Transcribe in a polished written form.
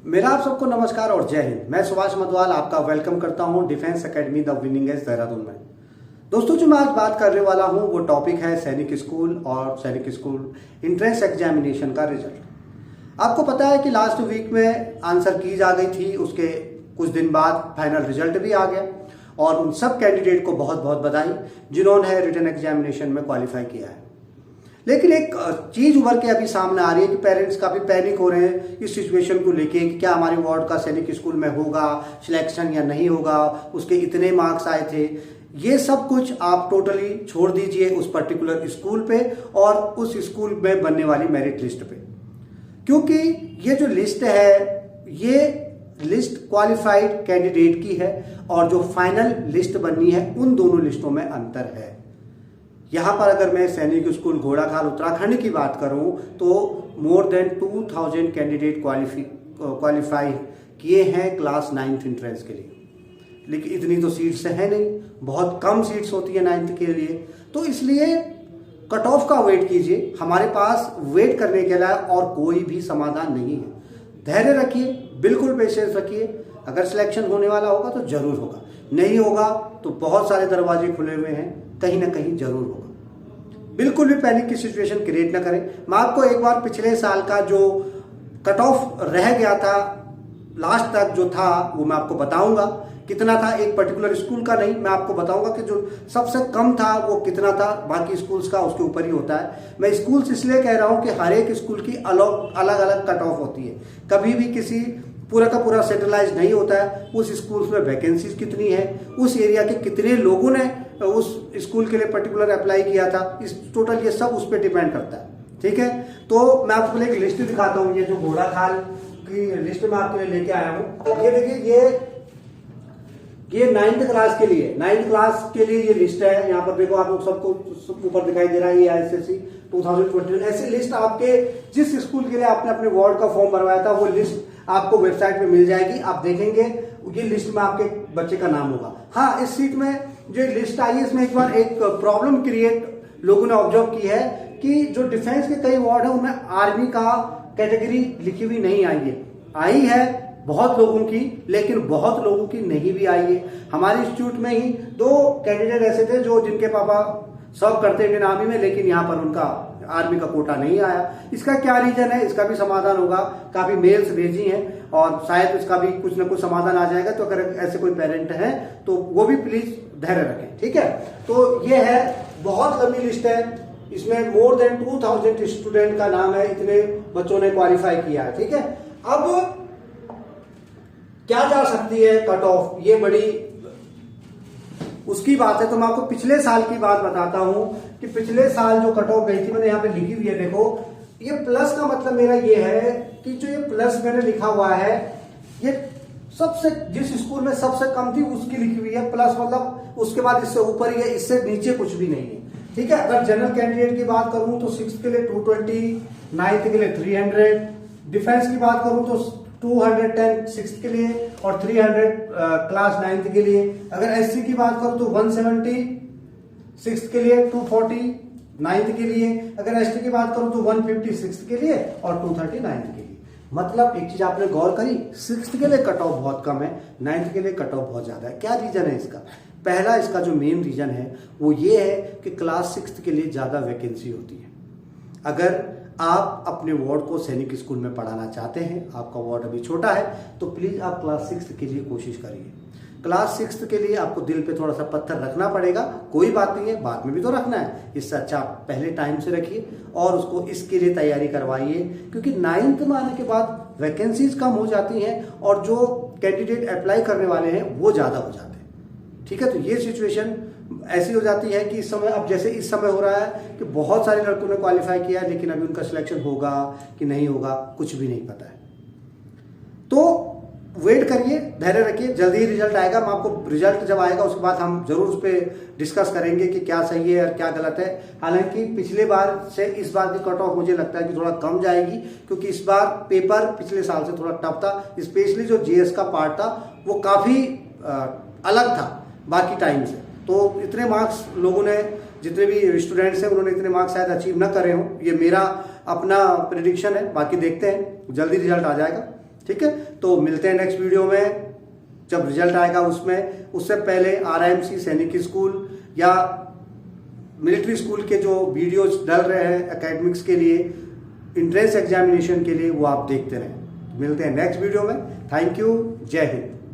मेरा आप सबको नमस्कार और जय हिंद। मैं सुभाष मधवाल आपका वेलकम करता हूं defence academy the winning edge Dehradun में। दोस्तों, जो मैं आज बात करने वाला हूं वो टॉपिक है सैनिक स्कूल और सैनिक स्कूल एंट्रेंस एग्जामिनेशन का रिजल्ट। आपको पता है कि लास्ट वीक में आंसर कीज आ गई थी, उसके कुछ दिन बाद फाइनल रिजल्ट भी आ गया और उन सब कैंडिडेट को बहुत बहुत बधाई जिन्होंने रिटन एग्जामिनेशन में क्वालिफाई किया है। लेकिन एक चीज उभर के अभी सामने आ रही है कि पेरेंट्स काफी पैनिक हो रहे हैं इस सिचुएशन को लेके कि क्या हमारे वार्ड का सैनिक स्कूल में होगा सिलेक्शन या नहीं होगा, उसके इतने मार्क्स आए थे। ये सब कुछ आप टोटली छोड़ दीजिए उस पर्टिकुलर स्कूल पे और उस स्कूल में बनने वाली मेरिट लिस्ट पे, क्योंकि ये जो लिस्ट है ये लिस्ट क्वालिफाइड कैंडिडेट की है और जो फाइनल लिस्ट बननी है उन दोनों लिस्टों में अंतर है। यहां पर अगर मैं सैनिक स्कूल घोड़ाखाल उत्तराखंड की बात करूं तो मोर देन 2000 कैंडिडेट क्वालिफाई किए हैं क्लास 9th एंट्रेंस के लिए, लेकिन इतनी तो सीट्स है नहीं, बहुत कम सीट्स होती है 9th के लिए। तो इसलिए कट ऑफ का वेट कीजिए, हमारे पास वेट करने के लिए और कोई भी समाधान नहीं है। धैर्य रखिए, बिल्कुल पेशेंस रखिए। अगर सिलेक्शन होने वाला होगा तो जरूर होगा, नहीं होगा तो बहुत सारे दरवाजे खुले हुए हैं, कहीं ना कहीं जरूर होगा। बिल्कुल भी पैनिक की सिचुएशन क्रिएट ना करें। मैं आपको एक बार पिछले साल का जो कट ऑफ रह गया था लास्ट तक जो था वो मैं आपको बताऊंगा कितना था। एक पर्टिकुलर स्कूल का नहीं, मैं आपको बताऊंगा कि जो सबसे कम था वो कितना था, बाकी स्कूल्स का उसके ऊपर ही होता है। मैं स्कूल्स इसलिए कह रहा हूं कि हर एक स्कूल की अलग अलग कट ऑफ होती है, कभी भी किसी पूरा का पूरा सेंट्रलाइज नहीं होता है। उस स्कूल में वैकेंसीज कितनी है, उस एरिया के कितने लोगों ने उस स्कूल के लिए पर्टिकुलर अप्लाई किया था, इस टोटल ये सब उस पर डिपेंड करता है। ठीक है, तो मैं आपको एक लिस्ट दिखाता हूँ। ये जो घोड़ाखाल की लिस्ट मैं आपके लिए लेके आया हूँ, ये देखिए, ये 9th क्लास के लिए, 9th क्लास के लिए ये लिस्ट है। यहाँ पर देखो आप लोग सबको ऊपर दिखाई दे रहा है, ये ISSC 2021 ऐसी लिस्ट आपके जिस स्कूल के लिए आपने अपने वार्ड का फॉर्म भरवाया था वो लिस्ट आपको वेबसाइट पे मिल जाएगी। आप देखेंगे ये लिस्ट में आपके बच्चे का नाम होगा। हाँ, इस सीट में जो लिस्ट आई है इसमें एक बार एक प्रॉब्लम क्रिएट लोगों ने ऑब्जर्व की है कि जो डिफेंस के कई वार्ड है उनमें आर्मी का कैटेगरी लिखी हुई नहीं आई है बहुत लोगों की, लेकिन बहुत लोगों की नहीं भी आई है। हमारे इंस्टीट्यूट में ही 2 कैंडिडेट ऐसे थे जो जिनके पापा सर्व करते इंडियन आर्मी में, लेकिन यहाँ पर उनका आर्मी का कोटा नहीं आया। इसका क्या रीजन है, इसका भी समाधान होगा। काफी मेल्स भेजी हैं और शायद इसका भी कुछ ना कुछ समाधान आ जाएगा। तो अगर ऐसे कोई पेरेंट हैं तो वो भी प्लीज धैर्य रखें। ठीक है, तो ये है, बहुत लंबी लिस्ट है, इसमें मोर देन 2000 स्टूडेंट का नाम है, इतने बच्चों ने क्वालिफाई किया है। ठीक है, अब क्या जा सकती है कट ऑफ, ये बड़ी उसकी बात है। तो मैं आपको पिछले साल की बात बताता हूं कि पिछले साल जो कट ऑफ गई थी, मैंने यहाँ पे लिखी हुई है, देखो ये प्लस का मतलब मेरा ये है कि जो ये प्लस मैंने लिखा हुआ है ये सबसे जिस स्कूल में सबसे कम थी उसकी लिखी हुई है। प्लस मतलब उसके बाद इससे ऊपर ही है, इससे नीचे कुछ भी नहीं है। ठीक है, अगर जनरल कैंडिडेट की बात करूं तो 6th के लिए 220, 9th के लिए 300, डिफेंस की बात करूं तो 210 6th के लिए और 300 क्लास 9th के लिए। अगर एससी की बात करूं तो 170 6th के लिए, 240 9th के लिए। अगर एसटी की बात करूं तो 150 6th के लिए और 230 9th के लिए। मतलब एक चीज आपने गौर करी, 6th के लिए कट ऑफ बहुत कम है, 9th के लिए कट ऑफ बहुत ज्यादा है। क्या रीजन है इसका? पहला इसका जो मेन रीजन है वो ये है कि क्लास 6th के लिए ज्यादा वैकेंसी होती है। अगर आप अपने वार्ड को सैनिक स्कूल में पढ़ाना चाहते हैं, आपका वार्ड अभी छोटा है, तो प्लीज आप क्लास 6th के लिए कोशिश करिए। क्लास 6th के लिए आपको दिल पे थोड़ा सा पत्थर रखना पड़ेगा, कोई बात नहीं है, बाद में भी तो रखना है। इससे अच्छा आप पहले टाइम से रखिए और उसको इसके लिए तैयारी करवाइए, क्योंकि 9th में आने के बाद वैकेंसीज कम हो जाती हैं और जो कैंडिडेट अप्लाई करने वाले हैं वो ज्यादा हो जाते हैं। ठीक है, तो ये सिचुएशन ऐसी हो जाती है कि इस समय, अब जैसे इस समय हो रहा है कि बहुत सारे लड़कों ने क्वालिफाई किया है, लेकिन अभी उनका सिलेक्शन होगा कि नहीं होगा कुछ भी नहीं पता है। तो वेट करिए, धैर्य रखिए, जल्दी ही रिजल्ट आएगा। मैं आपको रिजल्ट जब आएगा उसके बाद हम जरूर उस पर डिस्कस करेंगे कि क्या सही है और क्या गलत है। हालांकि पिछले बार से इस बार की कट ऑफ मुझे लगता है कि थोड़ा कम जाएगी, क्योंकि इस बार पेपर पिछले साल से थोड़ा टफ था। स्पेशली जो जीएस का पार्ट था वो काफी अलग था बाकी टाइम से। तो इतने मार्क्स लोगों ने, जितने भी स्टूडेंट्स हैं उन्होंने इतने मार्क्स शायद अचीव ना करे हों, ये मेरा अपना प्रेडिक्शन है। बाकी देखते हैं, जल्दी रिजल्ट आ जाएगा। ठीक है, तो मिलते हैं नेक्स्ट वीडियो में जब रिजल्ट आएगा उसमें। उससे पहले आरआईएमसी सैनिक स्कूल या मिलिट्री स्कूल के जो वीडियोज डल रहे हैं एकेडमिक्स के लिए, एंट्रेंस एग्जामिनेशन के लिए, वो आप देखते रहें। मिलते हैं नेक्स्ट वीडियो में। Thank you. जय हिंद।